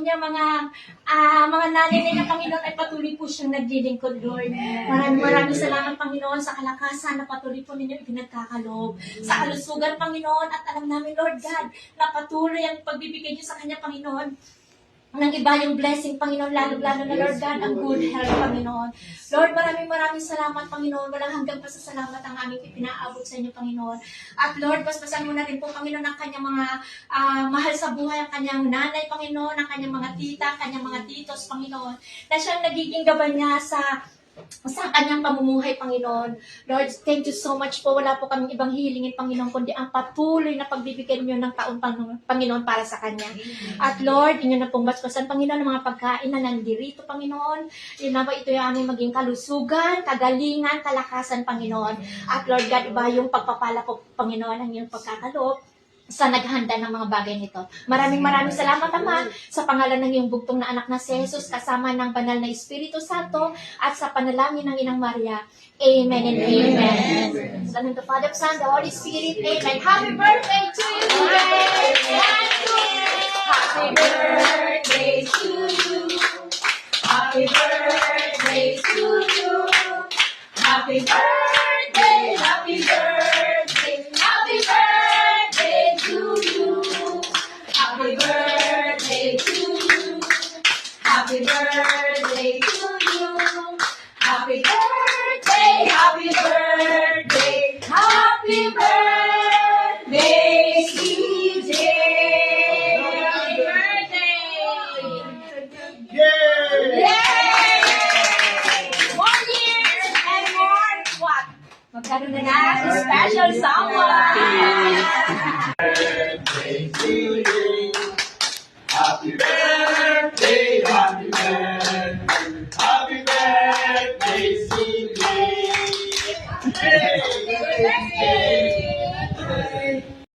kanyang mga nanay na Panginoon ay patuloy po siyang naglilingkod, Lord. Maraming salamat, Panginoon, sa kalakasan na patuloy po ninyo ipinagkakaloob. Sa kalusugan, Panginoon, at alam namin, Lord God, na patuloy ang pagbibigay niyo sa kanya, Panginoon, ng iba yung blessing, Panginoon, lalo-lalo na, Lord God, ang good health, Panginoon. Lord, maraming salamat, Panginoon. Walang hanggang pasasalamat ang aming ipinaabot sa inyo, Panginoon. At Lord, paspasan mo na rin po, Panginoon, ang kanyang mga mahal sa buhay, ang kanyang nanay, Panginoon, ang kanyang mga tita, kanyang mga titos, Panginoon, na siyang nagiging gabay niya sa kanyang pamumuhay, Panginoon. Lord, thank you so much po. Wala po kaming ibang hilingin, Panginoon, kundi ang patuloy na pagbibigyan niyo ng taon, Panginoon, para sa Kanya. At Lord, inyo na pong basbasan, Panginoon, ng mga pagkain na nandirito, Panginoon. Yun na ba, ito yung aming maging kalusugan, kagalingan, kalakasan, Panginoon. At Lord God, iba yung pagpapala po, Panginoon, ang iyong pagkakaloob sa naghanda ng mga bagay nito. Maraming salamat, Ama, sa pangalan ng iyong bugtong na anak na si Jesus, kasama ng banal na Espiritu Santo, at sa panalangin ng Inang Maria. Amen and amen. Sa name of the Father, Son, the Holy Spirit. Amen. Happy birthday to you today! Happy birthday to you! Happy birthday to you! Happy birthday! Happy birthday! Happy birthday to you! Happy birthday to you! Happy birthday to you! Happy birthday! Happy birthday! Happy birthday, CJ! Happy birthday! Yay! More years and more what? Magkaroon na ng special someone!